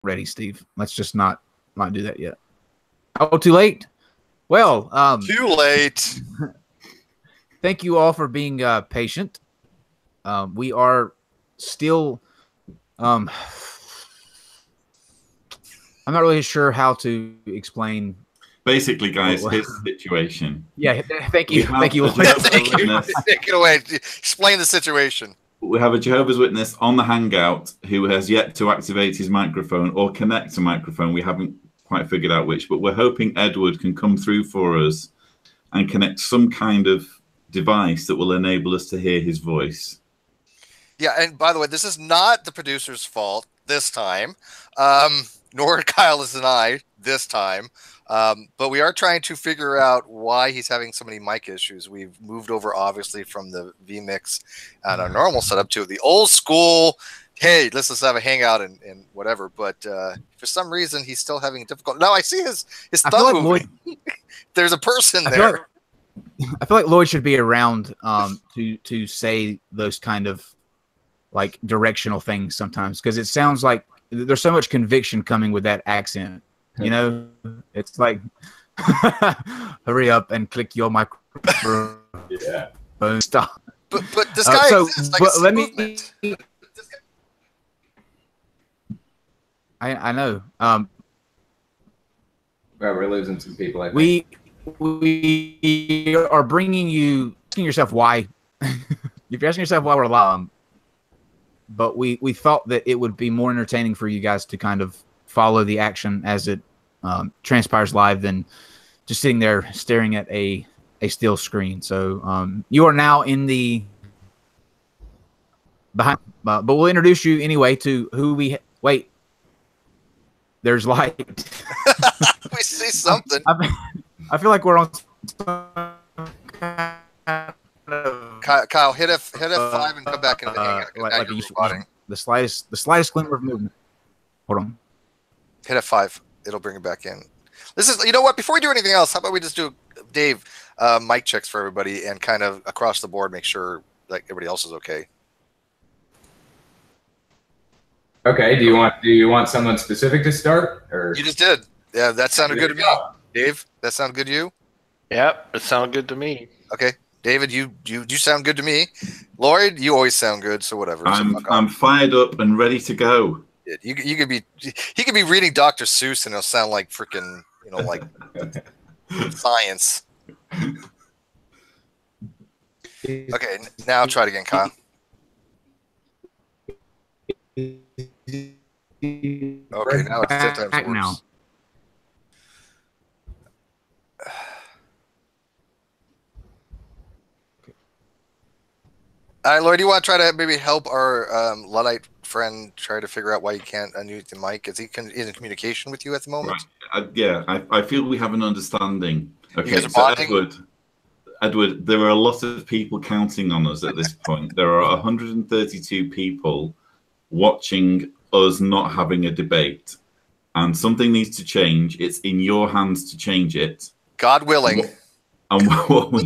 ready, Steve. Let's just not do that yet. Oh, too late? Well, too late. Thank you all for being patient. We are still I'm not really sure how to explain. Basically, guys, here's the situation. Yeah, thank you. Thank you. Take it away. Explain the situation. We have a Jehovah's Witness on the Hangout who has yet to activate his microphone or connect a microphone. We haven't quite figured out which, but we're hoping Edward can come through for us and connect some kind of device that will enable us to hear his voice. Yeah, and by the way, this is not the producer's fault this time, nor Kyle's and I this time. But we are trying to figure out why he's having so many mic issues. We've moved over, obviously, from the vMix and our normal setup to the old school, hey, let's just have a hangout and whatever. But for some reason, he's still having difficulty. Now, I see his thumb moving. There's a person there. I feel like Lloyd should be around to say those kind of like directional things sometimes, because it sounds like there's so much conviction coming with that accent. You know, it's like, hurry up and click your microphone. Yeah. Stop. But this guy exists. Like, but let me. I know. Well, we're losing some people. I think. We are bringing you asking yourself why. If you're asking yourself why we're live, but we thought that it would be more entertaining for you guys to kind of follow the action as it transpires live than just sitting there staring at a still screen. So you are now in the behind, but we'll introduce you anyway to who we wait. There's light. We see something. I feel like we're on. Kyle, hit F5 and come back into the hangout. The slightest glimmer of movement. Hold on. Hit F5. It'll bring it back in. This is, you know what? Before we do anything else, how about we just do, Dave, mic checks for everybody and kind of across the board make sure like everybody else is okay. Okay. Do you want someone specific to start? Or you just did. Yeah, that sounded good to me. Dave, that sound good to you? Yep, it sounded good to me. Okay. David, you sound good to me. Lloyd, you always sound good, so whatever. I'm fired up and ready to go. He could be reading Dr. Seuss and it'll sound like freaking, like science. Okay, now try it again, Kyle. Okay, now it's 10 times worse. Now. All right, Lloyd, do you want to try to maybe help our Luddite friend try to figure out why he can't unmute the mic? Is he in communication with you at the moment? Right. Yeah, I feel we have an understanding. Okay, so bonding? Edward, there are a lot of people counting on us at this point. There are 132 people watching us not having a debate, and something needs to change. It's in your hands to change it. God willing. And what we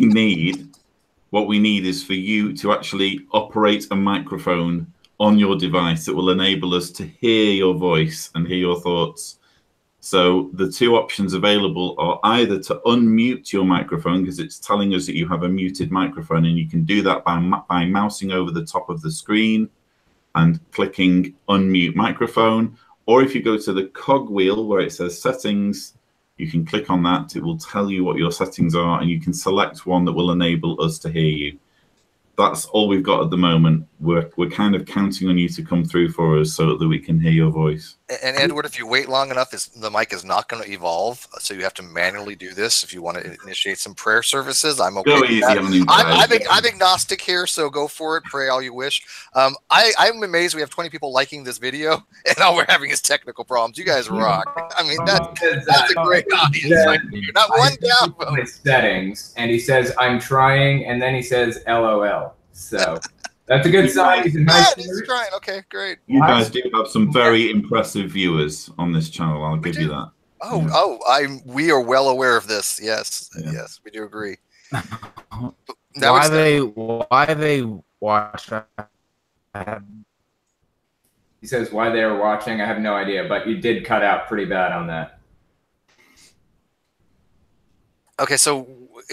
need is for you to actually operate a microphone on your device that will enable us to hear your voice and hear your thoughts. So the two options available are either to unmute your microphone, because it's telling us that you have a muted microphone, and you can do that by mousing over the top of the screen and clicking unmute microphone. Or if you go to the cog wheel where it says settings, you can click on that. It will tell you what your settings are, and you can select one that will enable us to hear you. That's all we've got at the moment. We're kind of counting on you to come through for us so that we can hear your voice. And Edward, if you wait long enough, the mic is not going to evolve, so you have to manually do this. If you want to initiate some prayer services, I'm okay. Go easy on him. I'm agnostic here, so go for it. Pray all you wish. I'm amazed we have 20 people liking this video, and all we're having is technical problems. You guys rock. I mean, that's a great audience right here. Not one down. Settings, and he says, "I'm trying," and then he says, "LOL." So that's a good sign. He's trying. Okay, great. You guys do have some very impressive viewers on this channel. I'll give you that. We are well aware of this. Yes, yes, we do agree. Why they watch? He says why they are watching. I have no idea, but you did cut out pretty bad on that. Okay, so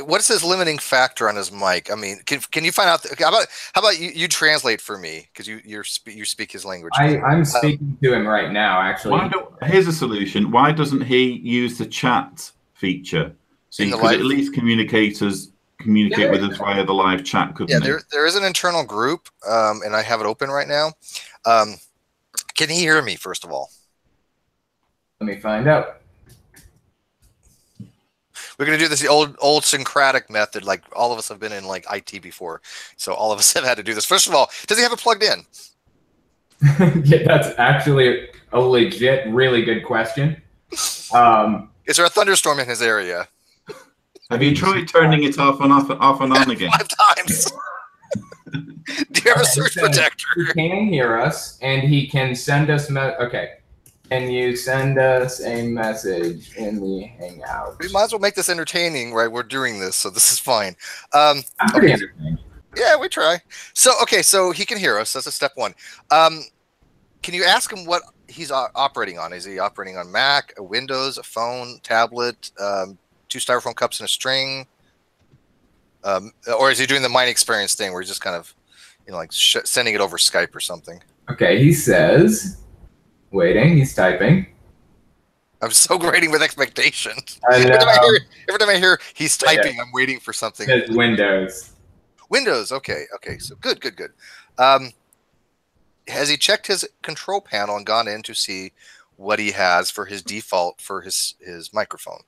what's his limiting factor on his mic? I mean, can you find out? How about you translate for me, because you speak his language. I'm speaking to him right now, actually. Here's a solution. Why doesn't he use the chat feature? So you could at least communicate with us via the live chat, couldn't he? There is an internal group, and I have it open right now. Can he hear me, first of all? Let me find out. We're going to do this the old syncretic method, like all of us have been in like IT before. So all of us have had to do this. First of all, does he have it plugged in? Yeah, that's actually a legit, really good question. Is there a thunderstorm in his area? Have you tried turning it off and on again? 5 times. Do you have a surge protector? He can hear us, and he can send us. Okay. Can you send us a message in the Hangout? We might as well make this entertaining, right? We're doing this, so this is fine. Pretty entertaining. Yeah, we try. So, okay, so he can hear us. That's a step one. Can you ask him what he's operating on? Is he operating on Mac, a Windows, a phone, tablet, 2 styrofoam cups and a string? Or is he doing the Mind Experience thing where he's just kind of, like sending it over Skype or something? Okay, he says... Waiting, he's typing. I'm so waiting with expectations. Every time I hear he's typing, I'm waiting for something. It's Windows. Windows, okay, so good. Has he checked his control panel and gone in to see what he has for his default for his microphone?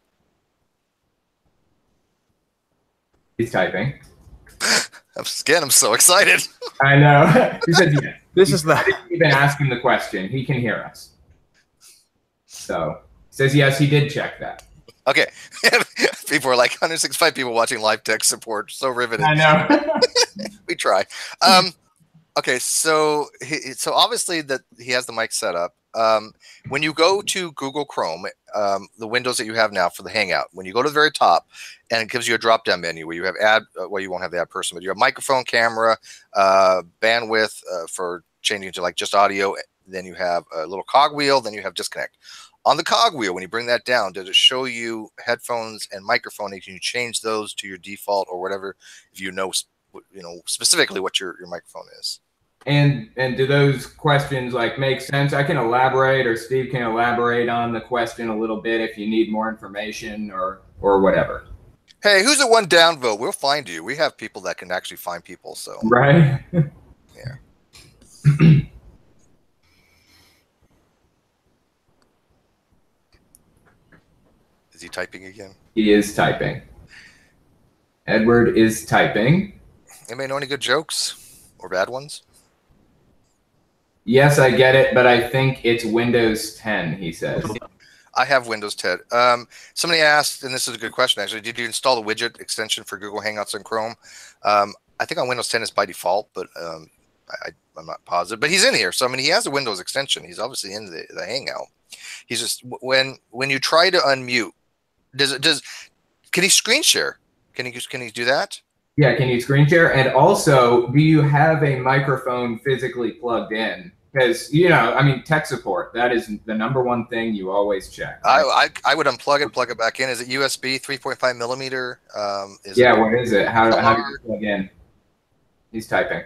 He's typing. I'm so excited. I know. He said yes. This is the. I didn't even ask him the question. He can hear us. So says yes, he did check that. Okay. People are like 165 people watching live tech support. So riveting. I know. We try. Okay, so obviously that he has the mic set up. When you go to Google Chrome, the windows that you have now for the Hangout, when you go to the very top, and it gives you a drop-down menu where you have well, you won't have the ad person, but you have microphone, camera, bandwidth for changing to like just audio. Then you have a little cogwheel. Then you have disconnect. On the cogwheel, when you bring that down, does it show you headphones and microphone? And can you change those to your default or whatever if you know specifically what your microphone is? And do those questions like make sense? I can elaborate, or Steve can elaborate on the question a little bit if you need more information or whatever. Hey, who's the one downvote? We'll find you. We have people that can actually find people. So right. Yeah. Is he typing again? He is typing. Edward is typing. Anybody know any good jokes or bad ones? Yes, I get it, but I think it's Windows 10, he says. I have Windows 10. Somebody asked, and this is a good question, actually, did you install the widget extension for Google Hangouts in Chrome? I think on Windows 10 it's by default, but I'm not positive. But he's in here, so I mean, he has a Windows extension. He's obviously in the Hangout. He's just when you try to unmute, can he screen share? Can he do that? Yeah, can you screen share? And also, do you have a microphone physically plugged in? Because, I mean, tech support, that is the #1 thing you always check. Right? I would unplug it, plug it back in. Is it USB 3.5 millimeter? What is it? How do you plug in? He's typing.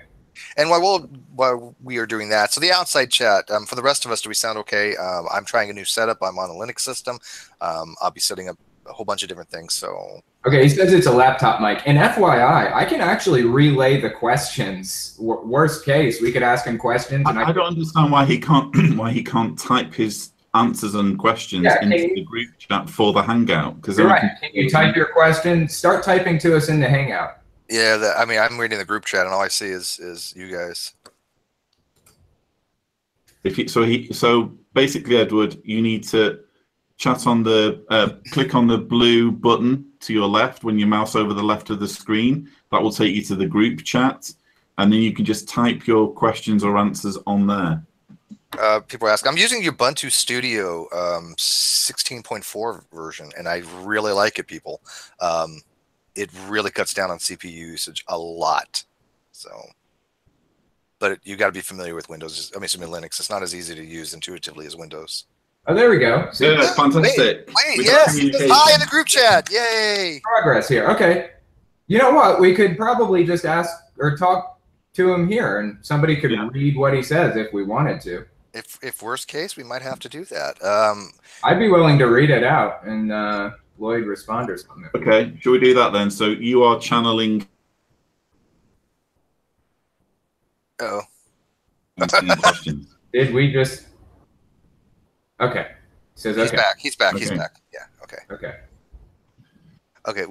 And while we are doing that, so the outside chat, for the rest of us, do we sound okay? I'm trying a new setup. I'm on a Linux system. I'll be setting up a whole bunch of different things. So okay, he says it's a laptop mic. And FYI, I can actually relay the questions. Worst case, we could ask him questions. And I don't understand why he can't type his answers and questions into the group chat for the Hangout. Because right. Can you type your question? Start typing to us in the Hangout. Yeah, I mean, I'm reading the group chat, and all I see is you guys. So basically, Edward, you need to chat on the click on the blue button to your left when you mouse over the left of the screen. That will take you to the group chat, and then you can just type your questions or answers on there. People are asking. I'm using Ubuntu Studio 16.4 version, and I really like it, people. It really cuts down on CPU usage a lot. So, but you got to be familiar with Windows. I mean, Linux. It's not as easy to use intuitively as Windows. Oh, there we go. See, Yeah, fantastic. Wait, yes, hi in the group chat. Yay! progress here. Okay. You know what? We could probably just ask or talk to him here, and somebody could read what he says if we wanted to. If worst case, we might have to do that. I'd be willing to read it out and Lloyd respond or something. Okay, shall we do that then? So you are channeling. Oh. Questions. Did we just? Okay. Says okay. He's back. He's back. Okay. He's back. Yeah. Okay. Okay. Okay.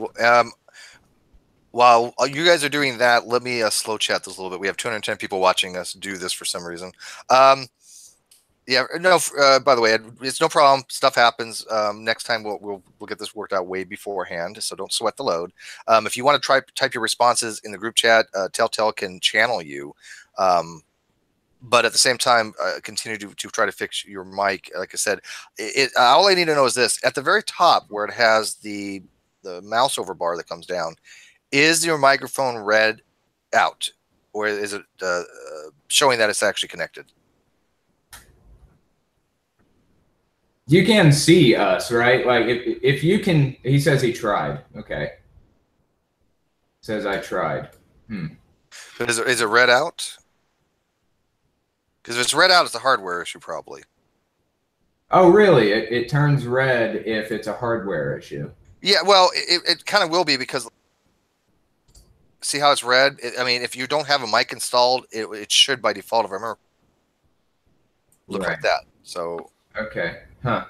Well, while you guys are doing that, let me slow chat this a little bit. We have 210 people watching us do this for some reason. Yeah. No. By the way, it's no problem. Stuff happens. Next time we'll get this worked out way beforehand. So don't sweat the load. If you want to type your responses in the group chat, Telltale can channel you. But at the same time, continue to try to fix your mic. Like I said, all I need to know is this: at the very top, where it has the mouse over bar that comes down, is your microphone red out, or is it showing that it's actually connected? You can see us, right? Like if you can, he says he tried. Okay. Says I tried. Is it red out? Because if it's red out, it's a hardware issue, probably. Oh, really? It turns red if it's a hardware issue. Yeah, well, it kind of will be because see how it's red? I mean, if you don't have a mic installed, it should by default, if I remember, look like that. So okay, huh?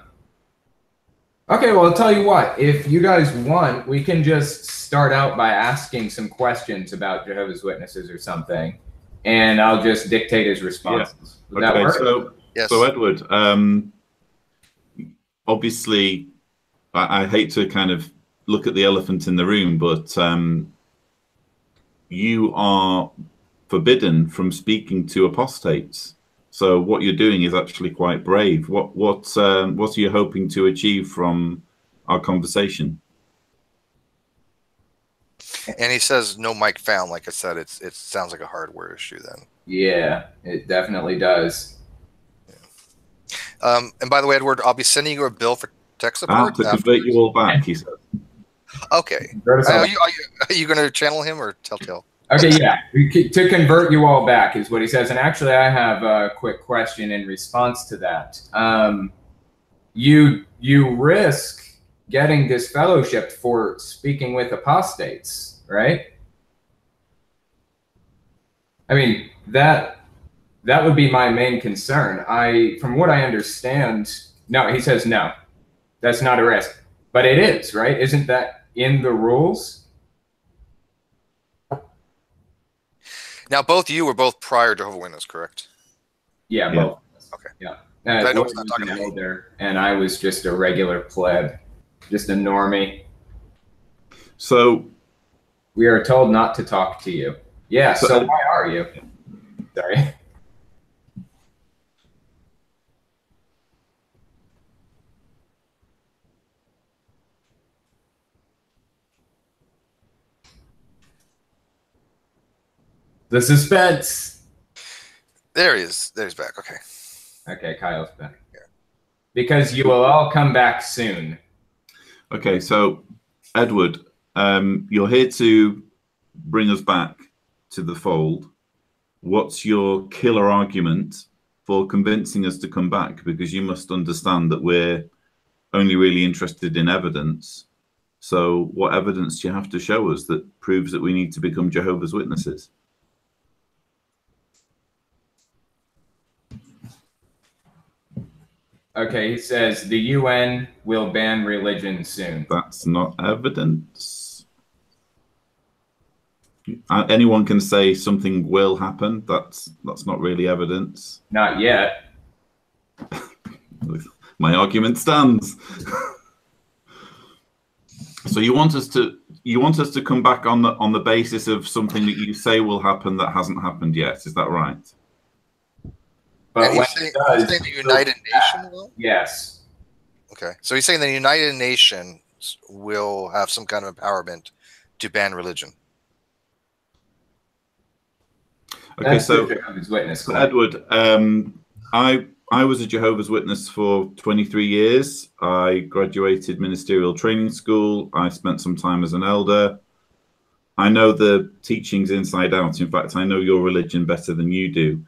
Okay, well, I'll tell you what. If you guys want, we can just start out by asking some questions about Jehovah's Witnesses or something, and I'll just dictate his responses. Yeah. Would that work? So, yes. So Edward, obviously, I hate to kind of look at the elephant in the room, but you are forbidden from speaking to apostates. So what you're doing is actually quite brave. What are you hoping to achieve from our conversation? And he says no mic found. Like I said, it sounds like a hardware issue then. Yeah, it definitely does. And by the way, Edward, I'll be sending you a bill for tech support. To convert you all back, he said. Okay. Are you going to channel him or Telltale? Okay, yeah. To convert you all back is what he says. And actually, I have a quick question in response to that. You risk getting disfellowshipped for speaking with apostates, right? I mean, that would be my main concern. From what I understand, no, he says no. That's not a risk. But it is, right? Isn't that in the rules? Now, both you were both prior Jehovah's Witness, correct? Yeah, both. Okay. Yeah. I know he's not talking to me. And I was just a regular pleb, just a normie. So we are told not to talk to you. Yeah, so why are you? Sorry. The suspense. There he is. There he's back. Okay. Okay, Kyle's back. Yeah. Because you will all come back soon. Okay, so Edward, you're here to bring us back to the fold. What's your killer argument for convincing us to come back? Because you must understand that we're only really interested in evidence. So what evidence do you have to show us that proves that we need to become Jehovah's Witnesses? Okay, he says the UN will ban religion soon. That's not evidence. Anyone can say something will happen. That's not really evidence. Not yet. My argument stands. So you want us to come back on the basis of something that you say will happen that hasn't happened yet. Is that right? But when he's saying the United Nations will? Yes. Okay. So he's saying the United Nations will have some kind of empowerment to ban religion. Okay, That's so the Jehovah's Witness claim. Edward, I was a Jehovah's Witness for 23 years. I graduated ministerial training school. I spent some time as an elder. I know the teachings inside out. In fact, I know your religion better than you do.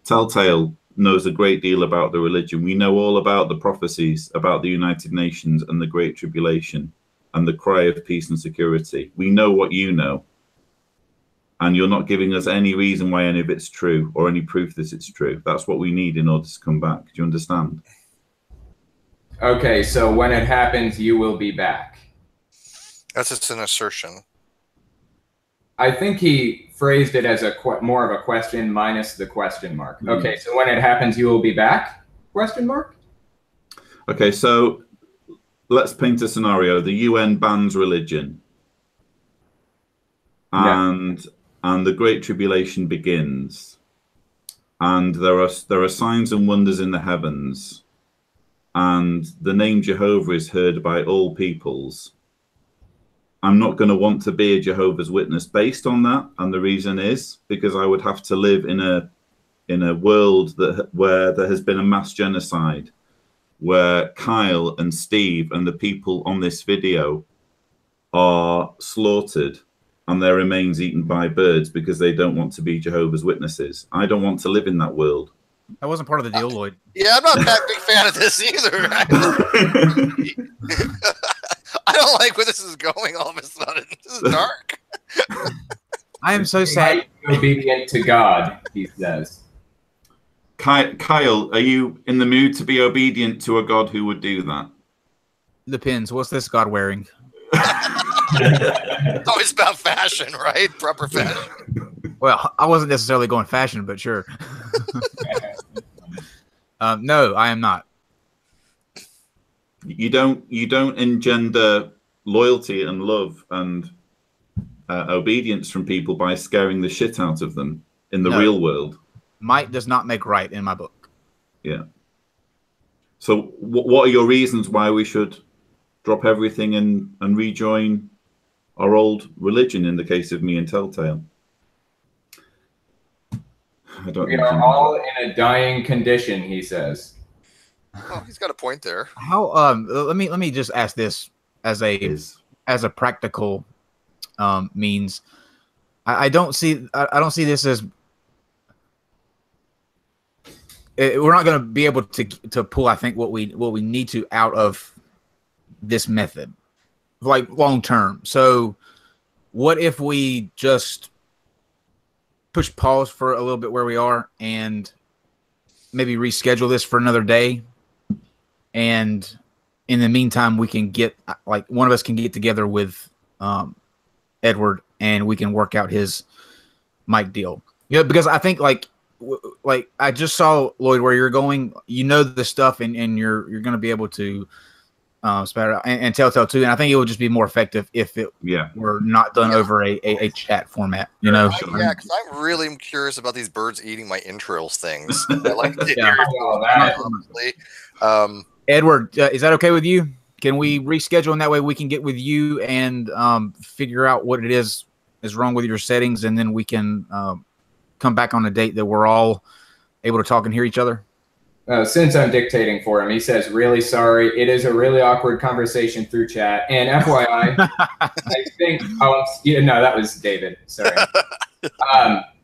Telltale knows a great deal about the religion. We know all about the prophecies about the United Nations and the Great Tribulation and the cry of peace and security. We know what you know. And you're not giving us any reason why any of it's true or any proof that it's true. That's what we need in order to come back. Do you understand? Okay, so when it happens, you will be back. That's just an assertion. I think he phrased it as more of a question minus the question mark. Okay, so when it happens, you will be back? Question mark? Okay, so let's paint a scenario. The UN bans religion. And the Great Tribulation begins. And there are signs and wonders in the heavens. And the name Jehovah is heard by all peoples. I'm not going to want to be a Jehovah's Witness based on that, and the reason is because I would have to live in a world where there has been a mass genocide, where Kyle and Steve and the people on this video are slaughtered and their remains eaten by birds because they don't want to be Jehovah's Witnesses. I don't want to live in that world. That wasn't part of the deal, Lloyd. Yeah, I'm not a big fan of this either. I don't like where this is going all of a sudden. This is dark. I am so sad. Be obedient to God, he says. Kyle, are you in the mood to be obedient to a God who would do that? Depends. What's this God wearing? It's always about fashion, right? Proper fashion. Well, I wasn't necessarily going fashion, but sure. No, I am not. You don't engender loyalty and love and obedience from people by scaring the shit out of them in the real world. Might does not make right in my book. Yeah. So what are your reasons why we should drop everything and rejoin our old religion in the case of me and Telltale? We are all in a dying condition, he says. Oh, he's got a point there. How let me just ask this as a practical means. I don't see this as we're not going to be able to pull, I think, what we need to out of this method, like long term. So what if we just push pause for a little bit where we are and maybe reschedule this for another day? And in the meantime, we can get, like, one of us can get together with Edward and we can work out his mic deal. Yeah, because I think like I just saw, Lloyd, where you're going. You know the stuff, and you're going to be able to spatter out and Telltale too. And I think it would just be more effective if it were not done over a chat format. You know? Yeah, because I'm really curious about these birds eating my entrails things. I like to Yeah. that, honestly. Edward, is that okay with you? Can we reschedule, and that way we can get with you and figure out what it is wrong with your settings, and then we can come back on a date that we're all able to talk and hear each other? Since I'm dictating for him, he says, really sorry. It is a really awkward conversation through chat. And FYI, I think, no, that was David. Sorry.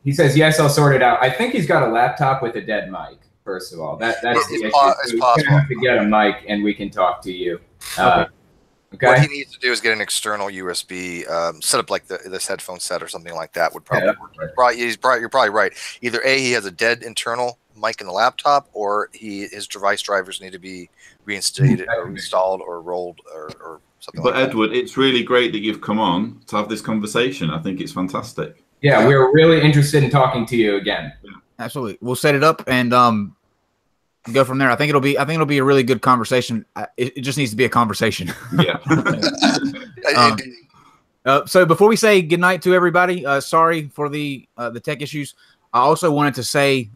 He says, yes, I'll sort it out. I think he's got a laptop with a dead mic. First of all, that's the issue. It's possible. We're gonna have to get a mic, and we can talk to you. Okay. What he needs to do is get an external USB, set up like this headphone set or something like that. Would probably work. You're probably right. Either A, he has a dead internal mic in the laptop, or his device drivers need to be reinstated or installed or rolled or something. But like Edward, it's really great that you've come on to have this conversation. I think it's fantastic. Yeah, we're really interested in talking to you again. Yeah. Absolutely. We'll set it up and go from there. I think it'll be a really good conversation. It just needs to be a conversation. Yeah. So before we say goodnight to everybody, sorry for the tech issues. I also wanted to say,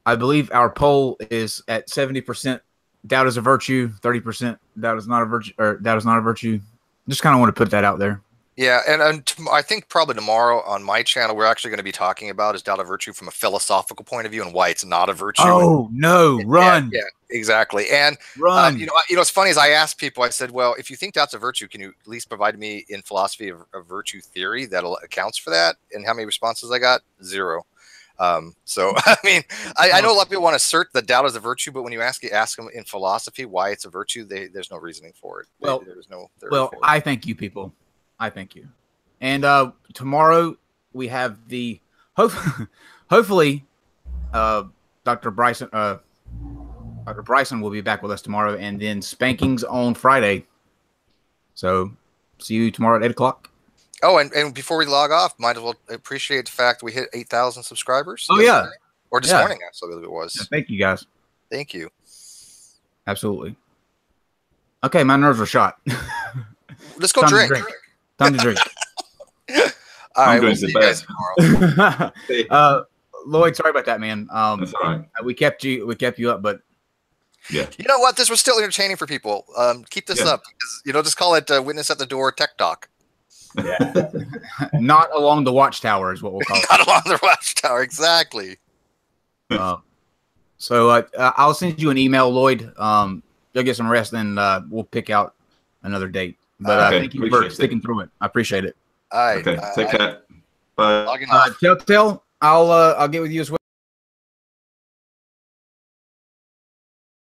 I believe our poll is at 70% doubt is a virtue, 30% doubt is not a virtue, or doubt is not a virtue. Just kind of want to put that out there. Yeah, and I think probably tomorrow on my channel we're actually going to be talking about is doubt of virtue from a philosophical point of view and why it's not a virtue. Oh no, run! Yeah, exactly. And Run! you know, what's funny is I asked people. I said, "Well, if you think doubt's a virtue, can you at least provide me in philosophy of virtue theory that accounts for that?" And how many responses I got? 0. So I mean, I know a lot of people want to assert that doubt is a virtue, but when you ask them in philosophy why it's a virtue, there's no reasoning for it. There's no. I thank you, people. I thank you. And tomorrow we have the hopefully Dr. Bryson will be back with us tomorrow, and then spankings on Friday. So see you tomorrow at 8 o'clock. Oh, and before we log off, might as well appreciate the fact we hit 8,000 subscribers. Oh yeah, or this morning actually, I believe it was. Yeah, thank you guys. Thank you. Absolutely. Okay, my nerves are shot. Let's go drink. Time to drink. All right, we'll see you guys tomorrow. Lloyd, sorry about that, man. That's all right. We kept you up, but yeah. You know what? This was still entertaining for people. Keep this up. Because, just call it Witness at the Door Tech Talk. Yeah. Not along the watchtower is what we'll call it. Not along the watchtower, exactly. So I'll send you an email, Lloyd. You'll get some rest, and we'll pick out another date. But thank you for sticking through it. I appreciate it. All right. Okay. Take care. Bye. Telltale, I'll get with you as well.